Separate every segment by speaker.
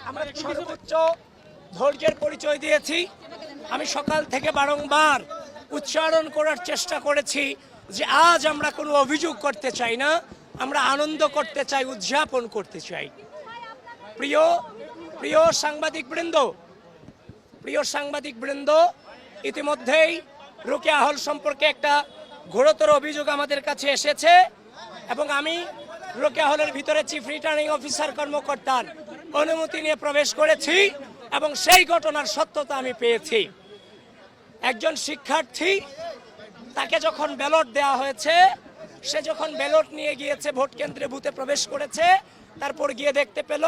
Speaker 1: আমরা সর্বোচ্চ ধৈর্যের পরিচয় দিয়েছি। আমি সকাল থেকে বারংবার উচ্চারণ করার চেষ্টা করেছি যে আজ আমরা কোনো অভিযোগ করতে চাই না, আমরা আনন্দ করতে চাই, উদযাপন করতে চাই। প্রিয় প্রিয় সাংবাদিকবৃন্দ, ইতিমধ্যেই রোকেয়া হল সম্পর্কে একটা ঘোরতর অভিযোগ আমাদের কাছে এসেছে এবং আমি রোকেয়া হলের ভিতরে চিফ রিটার্নিং অফিসার কর্মকর্তার অনুমতি নিয়ে প্রবেশ করেছি এবং সেই ঘটনার সত্যতা আমি পেয়েছি। একজন শিক্ষার্থী, তাকে যখন ব্যালট দেওয়া হয়েছে, সে যখন ব্যালট নিয়ে গিয়েছে ভোট কেন্দ্রে বুথে প্রবেশ করেছে, তারপর গিয়ে দেখতে পেল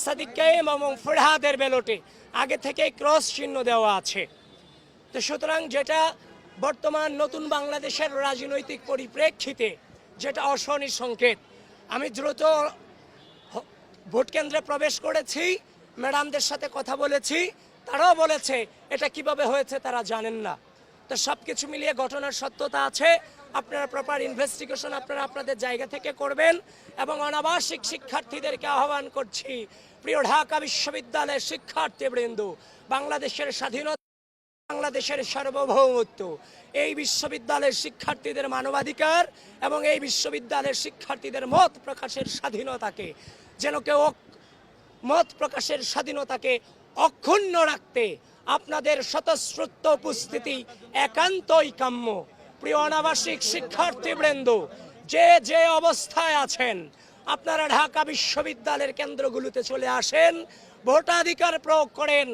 Speaker 1: সাদিক কায়েম এবং ফরহাদের ব্যালটে আগে থেকে ক্রস চিহ্ন দেওয়া আছে। তো সুতরাং যেটা বর্তমান নতুন বাংলাদেশের রাজনৈতিক পরিপ্রেক্ষিতে যেটা অশনি সংকেত, আমি দ্রুত ভোট কেন্দ্রে প্রবেশ করেছি, ম্যাডামদের সাথে কথা বলেছি, তারাও বলেছে এটা কিভাবে হয়েছে তারা জানেন না। তো সব কিছু মিলিয়ে ঘটনার সত্যতা আছে। আপনারা প্রপার ইনভেস্টিগেশন আপনারা আপনাদের জায়গা থেকে করবেন এবং অনাবাসিক শিক্ষার্থীদেরকে আহ্বান করছি, প্রিয় ঢাকা বিশ্ববিদ্যালয়ের শিক্ষার্থীবৃন্দ, বাংলাদেশের স্বাধীনতা, বাংলাদেশের সার্বভৌমত্ব, এই বিশ্ববিদ্যালয়ের শিক্ষার্থীদের মানবাধিকার এবং এই বিশ্ববিদ্যালয়ের শিক্ষার্থীদের মত প্রকাশের স্বাধীনতাকে যেন কেউ মত প্রকাশের স্বাধীনতাকে অক্ষুণ্ণ রাখতে আপনাদের স্বতঃস্ফূর্ত উপস্থিতি একান্তই কাম্য। প্রিয় অনাবাসিক শিক্ষার্থীবৃন্দ, যে যে অবস্থায় আছেন, আপনারা ঢাকা বিশ্ববিদ্যালয়ের কেন্দ্রগুলোতে চলে আসেন, ভোটাধিকার প্রয়োগ করেন।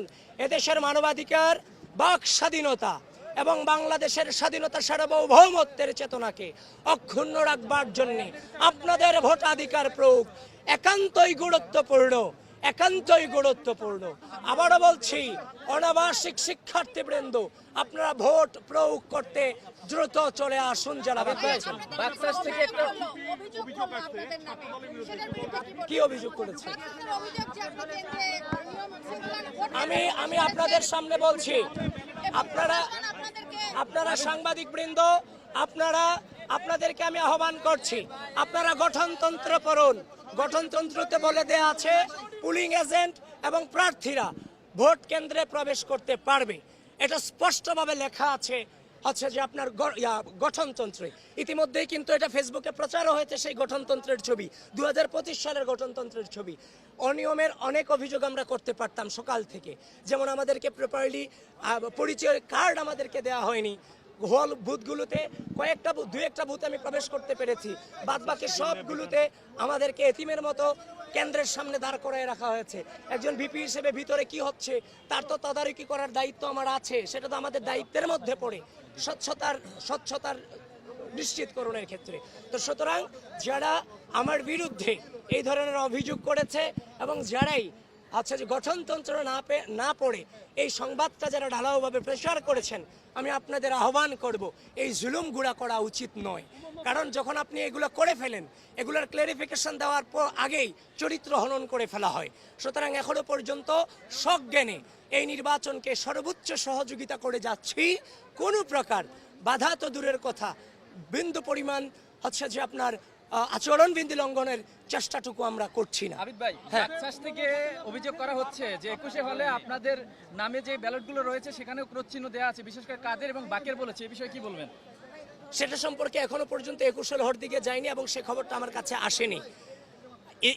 Speaker 1: এদেশের মানবাধিকার, বাক স্বাধীনতা এবং বাংলাদেশের স্বাধীনতা সার্বভৌমত্বের চেতনাকে অক্ষুণ্ণ রাখবার জন্য আপনাদের ভোটাধিকার প্রয়োগ একান্তই গুরুত্বপূর্ণ। আবারও বলছি, অনাবাসিক শিক্ষার্থীবৃন্দ, আপনারা ভোট প্রয়োগ করতে দ্রুত চলে আসুন। যারা কি অভিযোগ করেছে আমি আপনাদের সামনে বলছি, আপনারা সাংবাদিকবৃন্দ, আপনাদেরকে আমি আহ্বান করছি, আপনারা গঠনতন্ত্র পড়ুন। গঠনতন্ত্রতে বলে দেয়া আছে পুলিং এজেন্ট এবং প্রার্থীরা ভোট কেন্দ্রে প্রবেশ করতে পারবে। এটা স্পষ্টভাবে লেখা আছে হচ্ছে যে আপনার গঠনতন্ত্রে। ইতিমধ্যেই কিন্তু এটা ফেসবুকে প্রচারও হয়েছে, সেই গঠনতন্ত্রের ছবি, 2025 সালের গঠনতন্ত্রের ছবি। অনিয়মের অনেক অভিযোগ আমরা করতে পারতাম সকাল থেকে, যেমন আমাদেরকে প্রপারলি পরিচয় কার্ড আমাদেরকে দেওয়া হয়নি। হল বুথগুলোতে দু একটা বুথ আমি প্রবেশ করতে পেরেছি, বাদবাকি সবগুলোতে আমাদেরকে এতিমের মতো কেন্দ্রের সামনে দাঁড় করায় রাখা হয়েছে। একজন ভিপি হিসেবে ভিতরে কি হচ্ছে তার তো তদারকি করার দায়িত্ব আমার আছে, সেটা তো আমাদের দায়িত্বের মধ্যে পড়ে, স্বচ্ছতার নিশ্চিতকরণের ক্ষেত্রে। তো সুতরাং যারা আমার বিরুদ্ধে এই ধরনের অভিযোগ করেছে এবং যারাই আচ্ছা যে গঠনতন্ত্র না পড়ে এই সংবাদটা যারা ঢালাওভাবে প্রচার করেছেন, আমি আপনাদের আহ্বান করব, এই জুলুমগুলা করা উচিত নয়। কারণ যখন আপনি এগুলো করে ফেলেন, এগুলোর ক্লারিফিকেশন দেওয়ার পর আগেই চরিত্র হনন করে ফেলা হয়। সুতরাং এখনো পর্যন্ত সজ্ঞানে এই নির্বাচনকে সর্বোচ্চ সহযোগিতা করে যাচ্ছি। কোনো প্রকার বাধা তো দূরের কথা, বিন্দু পরিমাণ হচ্ছে যে আপনার আচরণবিধি লঙ্ঘনের চেষ্টাটুকু আমরা করছি না।
Speaker 2: আবিদ ভাই, বাকশাস থেকে অভিযোগ করা হচ্ছে যে 21 হলে আপনাদের নামে যে ব্যালটগুলো রয়েছে সেখানেও ক্রস চিহ্ন দেওয়া আছে, বিশেষ করে কাদের এবং বাকের বলেছে, এই বিষয়ে কি বলবেন?
Speaker 1: সেটা সম্পর্কে এখনো পর্যন্ত 21 হল দিকে যায়নি এবং সে খবরটা আমার কাছে আসেনি।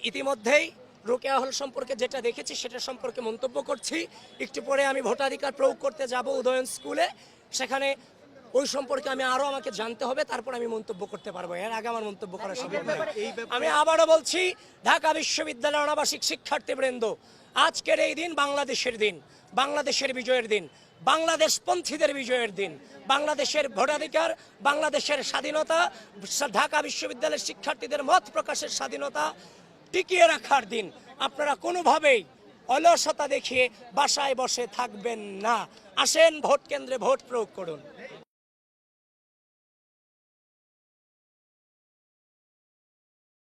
Speaker 1: ইতিমধ্যেই রোকেয়া হল সম্পর্কে যেটা দেখেছি সেটা সম্পর্কে মন্তব্য করছি। একটু পরে আমি ভোটাধিকার প্রয়োগ করতে যাব উদয়ন স্কুলে, সেখানে ওই সম্পর্কে আমাকে জানতে হবে, তারপর আমি মন্তব্য করতে পারবো। এর আগে আমার মন্তব্য করা সম্ভব নয়। আমি আবারও বলছি, ঢাকা বিশ্ববিদ্যালয়ের অনাবাসিক শিক্ষার্থীবৃন্দ, আজকের এই দিন বাংলাদেশের দিন, বাংলাদেশের বিজয়ের দিন, বাংলাদেশপন্থীদের বিজয়ের দিন, বাংলাদেশের ভোটাধিকার, বাংলাদেশের স্বাধীনতা, ঢাকা বিশ্ববিদ্যালয়ের শিক্ষার্থীদের মত প্রকাশের স্বাধীনতা টিকিয়ে রাখার দিন। আপনারা কোনোভাবেই অলসতা দেখিয়ে বাসায় বসে থাকবেন না। আসেন, ভোট কেন্দ্রে ভোট প্রয়োগ করুন।